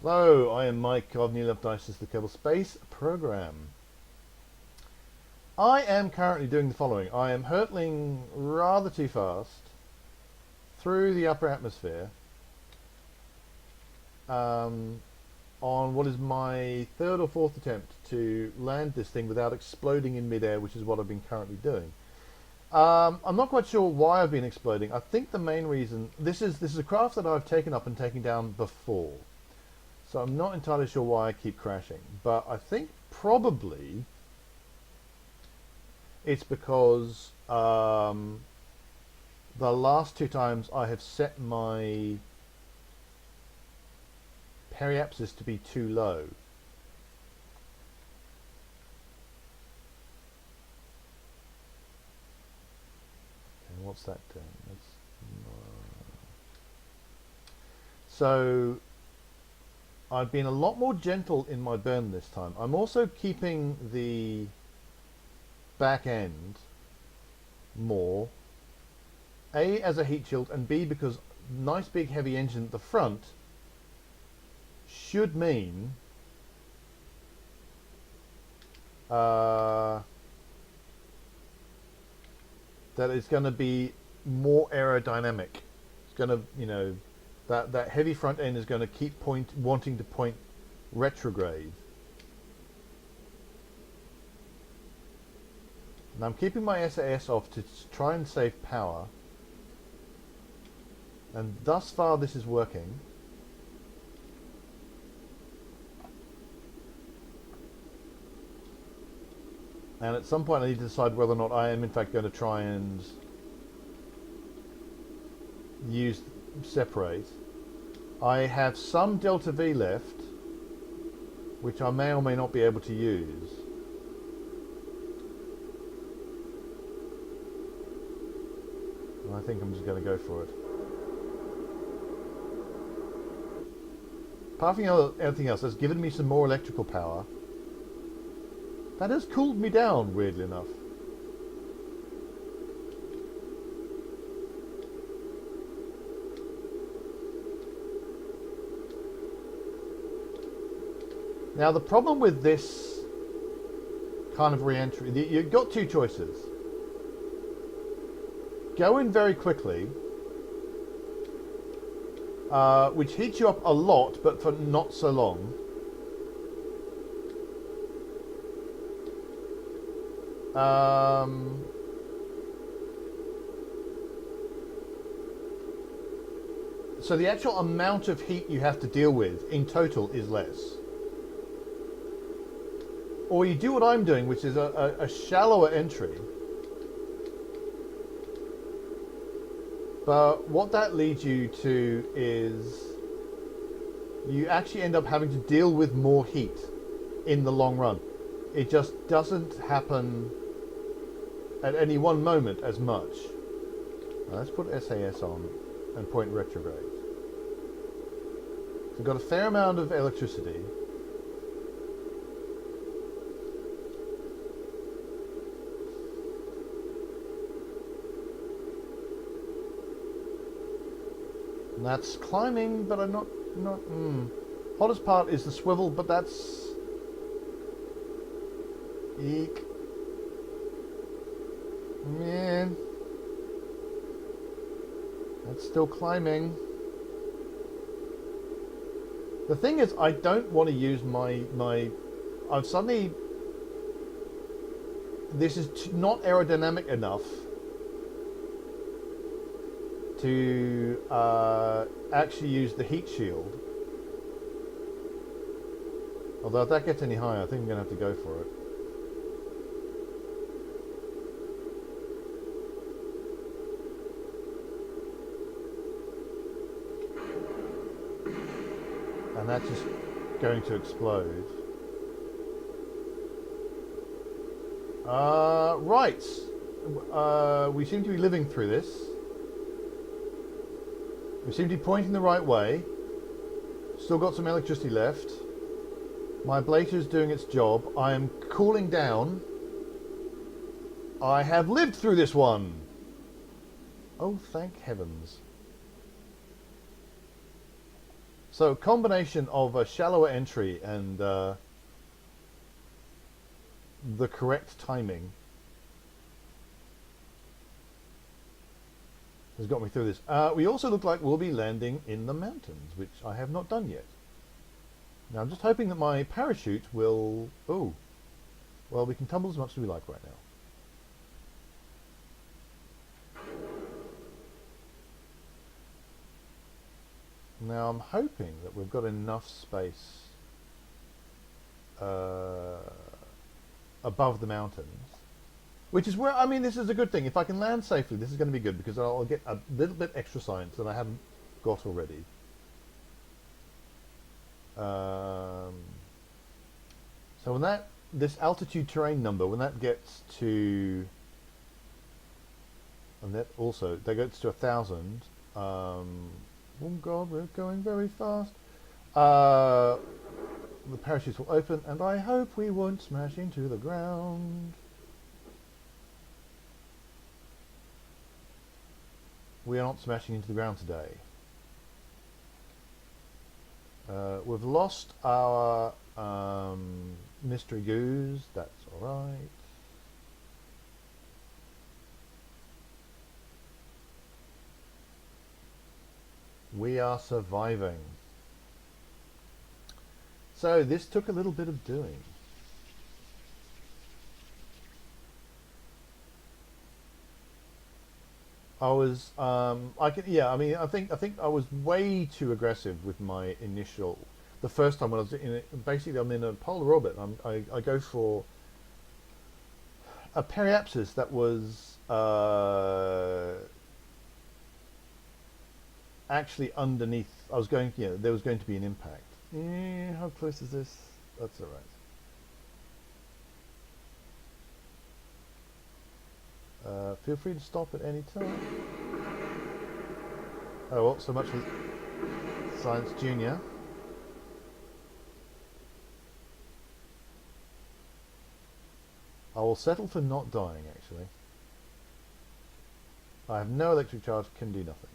Hello, I am Mike of New Left Dice, the Kerbal Space Program. I am currently doing the following. I am hurtling rather too fast through the upper atmosphere on what is my third or fourth attempt to land this thing without exploding in midair, which is what I've been currently doing. I'm not quite sure why I've been exploding. I think the main reason, this is a craft that I've taken up and taken down before. So I'm not entirely sure why I keep crashing, but I think probably it's because the last two times I have set my periapsis to be too low. And what's that doing? So I've been a lot more gentle in my burn this time. I'm also keeping the back end more, A, as a heat shield, and B, because nice big heavy engine at the front should mean that it's going to be more aerodynamic. It's going to, you know, that heavy front end is going to keep wanting to point retrograde. And I'm keeping my SAS off to try and save power. And thus far this is working. And at some point I need to decide whether or not I am in fact going to try and use separate. I have some delta V left, which I may or may not be able to use. I think I'm just going to go for it. Apart from everything else, that's given me some more electrical power. That has cooled me down, weirdly enough. Now the problem with this kind of re-entry, you've got two choices. Go in very quickly, which heats you up a lot, but for not so long. So the actual amount of heat you have to deal with in total is less. Or you do what I'm doing, which is a shallower entry. But what that leads you to is you actually end up having to deal with more heat in the long run. It just doesn't happen at any one moment as much. Now let's put SAS on and point retrograde. So we've got a fair amount of electricity. And that's climbing, but I'm not. Hottest part is the swivel, but that's. Eek. Man. That's still climbing. The thing is, I don't want to use my. I've suddenly. This is not aerodynamic enough to actually use the heat shield. Although if that gets any higher, I think I'm going to have to go for it. And that's just going to explode. Right. We seem to be living through this. We seem to be pointing the right way. Still got some electricity left. My ablator is doing its job. I am cooling down. I have lived through this one. Oh, thank heavens. So a combination of a shallower entry and the correct timing has got me through this. We also look like we'll be landing in the mountains, which I have not done yet. Now I'm just hoping that my parachute will... Oh, well, we can tumble as much as we like right now. Now I'm hoping that we've got enough space above the mountains, which is where, I mean, this is a good thing. If I can land safely, this is going to be good because I'll get a little bit extra science that I haven't got already. So when this altitude terrain number, when that gets to, and that gets to 1,000. Oh God, we're going very fast. The parachutes will open, and I hope we won't smash into the ground. We are not smashing into the ground today. We've lost our mystery goose. That's all right. We are surviving. So this took a little bit of doing. I was, I think I was way too aggressive with my initial. The first time when I was in it, basically I'm in a polar orbit. I go for a periapsis that was actually underneath. I was going, there was going to be an impact. How close is this? That's all right. Feel free to stop at any time. Oh well, so much for Science Junior. I will settle for not dying, actually. I have no electric charge, can do nothing.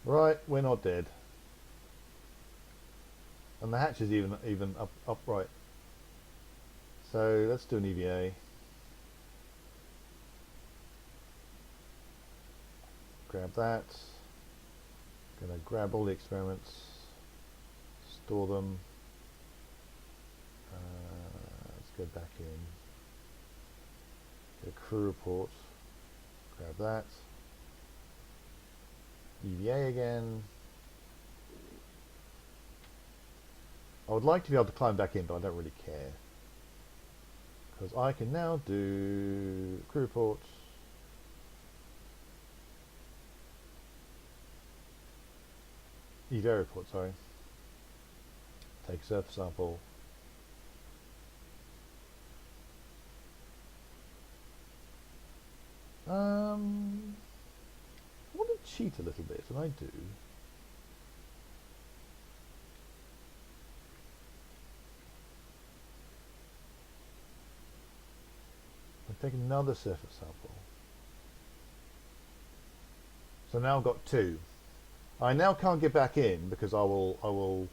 Right, we're not dead. And the hatch is even upright. So let's do an EVA. Grab that. Gonna grab all the experiments, store them. Let's go back in. Get a crew report. Grab that. EVA again. I would like to be able to climb back in, but I don't really care. Because I can now do crew reports. EVA report, sorry. Take a surface sample. I want to cheat a little bit, and I do. I'll take another surface sample. So now I've got 2. I now can't get back in because I will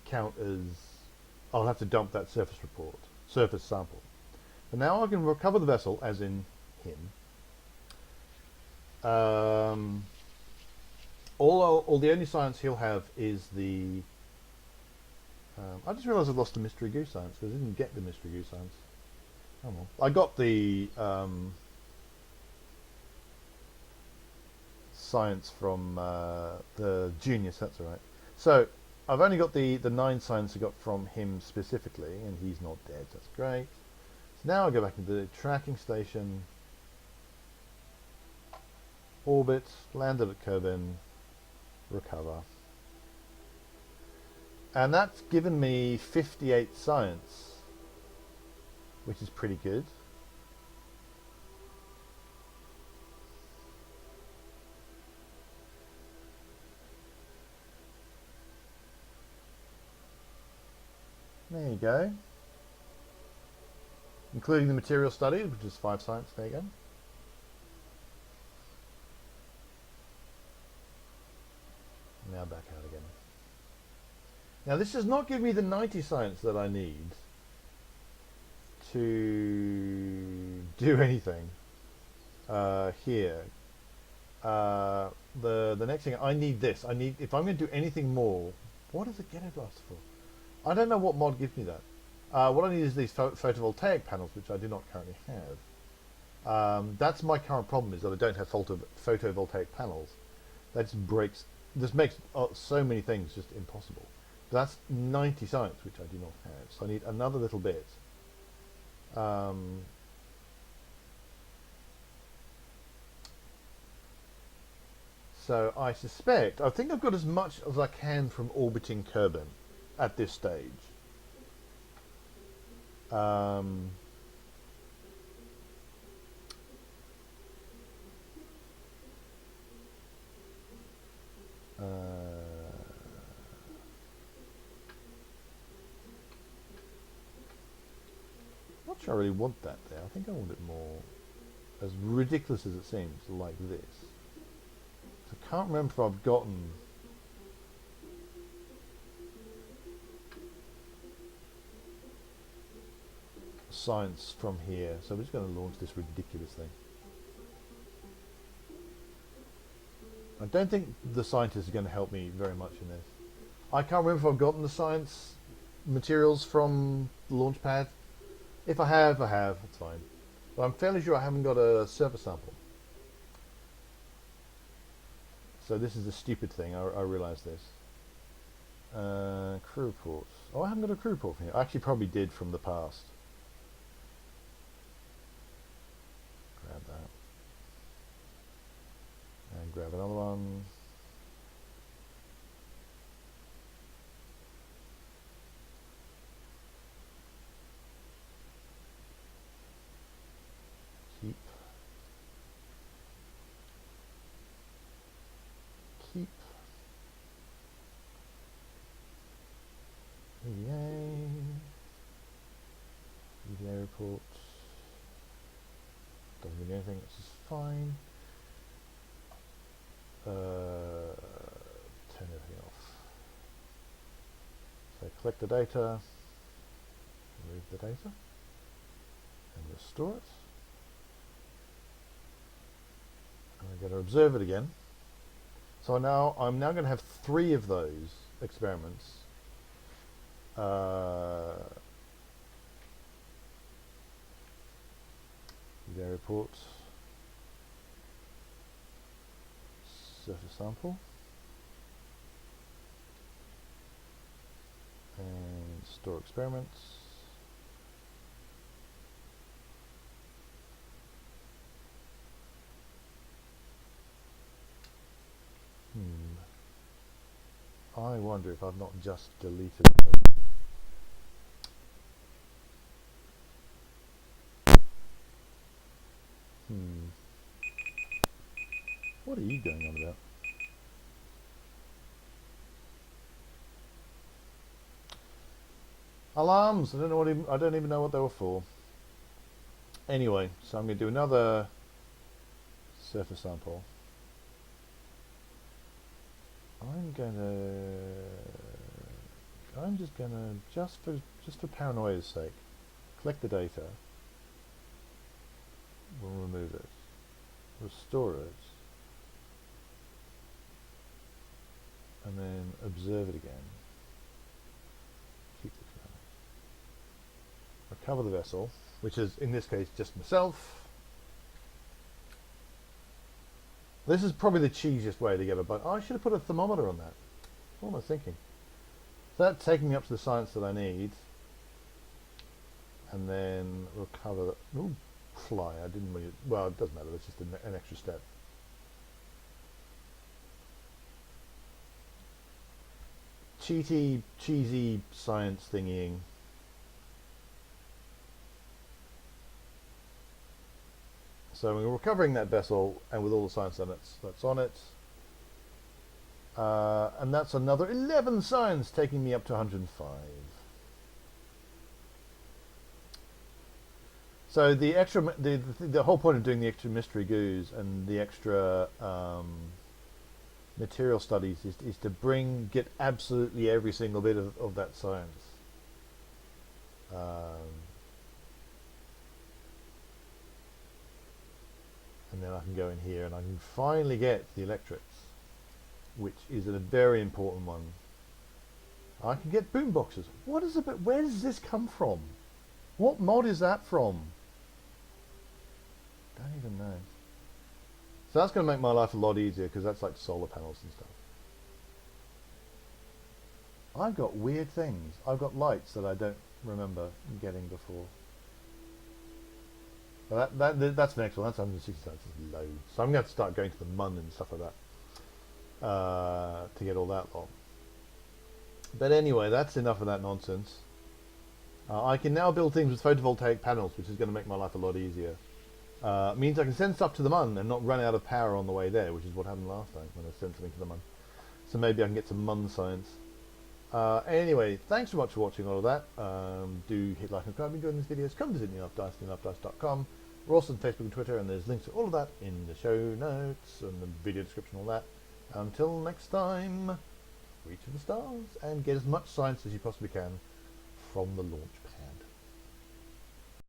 count as, I'll have to dump that surface sample. But now I can recover the vessel, as in him. All the only science he'll have is the. I just realised I've lost the mystery goose science because I didn't get the mystery goose science. Oh well. I got the science from the junior, so that's all right. So I've only got the 9 science I got from him specifically, and he's not dead. So that's great. So now I go back into the tracking station, orbit, landed at Kerbin, recover. And that's given me 58 science, which is pretty good. There you go. including the material studies, which is 5 science. There you go. Now back out again. Now this does not give me the 90 science that I need to do anything here. The next thing, I need this. I need, if I'm going to do anything more, what does it get a blast for? I don't know what mod gives me that. What I need is these photovoltaic panels, which I do not currently have. That's my current problem, is that I don't have photovoltaic panels. That just breaks, this makes so many things just impossible. But that's 90 science, which I do not have. So I need another little bit. So I suspect, I think I've got as much as I can from orbiting Kerbin at this stage. Not sure I really want that there. I think I want it more, as ridiculous as it seems, like this. So I can't remember if I've gotten science from here. So we're just going to launch this ridiculous thing. I don't think the scientists are going to help me very much in this. I can't remember if I've gotten the science materials from the launch pad. If I have, I have. It's fine. But I'm fairly sure I haven't got a surface sample. So this is a stupid thing. I realise this. Crew reports. Oh, I haven't got a crew report from here. I actually probably did from the past. Grab that. And grab another one. Keep. Keep. EVA reports. Doesn't mean anything, this is fine. Turn everything off. So collect the data, remove the data, and restore it. And I'm going to observe it again. So now I'm now going to have 3 of those experiments. EVA reports. Surface sample, and store experiments. I wonder if I've not just deleted them. What are you going on about? Alarms! I don't even know what they were for. Anyway, so I'm going to do another surface sample. I'm just gonna just for paranoia's sake, collect the data. We'll remove it, restore it, and then observe it again. Keep the command. Recover the vessel, which is in this case just myself. This is probably the cheesiest way to get a bug. Oh, I should have put a thermometer on that. What am I thinking? So that's taking me up to the science that I need. And then recover the... Ooh, fly. I didn't really... Well, it doesn't matter. It's just an extra step. Cheesy science thingying. So we're recovering that vessel, and with all the science that's on it. And that's another 11 science, taking me up to 105. So the extra, the whole point of doing the extra mystery goos and the extra material studies is to get absolutely every single bit of that science. Um, and then I can go in here and I can finally get the electrics, which is a very important one. I can get boom boxes. What is it? Where does this come from? What mod is that from? Don't even know. So that's going to make my life a lot easier because that's like solar panels and stuff. I've got weird things. I've got lights that I don't remember getting before. Well, that's the next one. That's 160 cents. That's loads. So I'm going to have to start going to the MUN and stuff like that to get all that lot. But anyway, that's enough of that nonsense. I can now build things with photovoltaic panels, which is going to make my life a lot easier. Means I can send stuff to the MUN and not run out of power on the way there, which is what happened last time when I sent something to the MUN. So maybe I can get some MUN science. Anyway, thanks so much for watching all of that. Do hit like and subscribe if you enjoyed these videos. Come visit neilupdice.com. We're also on Facebook and Twitter, and there's links to all of that in the show notes and the video description, all that. Until next time, reach for the stars and get as much science as you possibly can from the launch pad.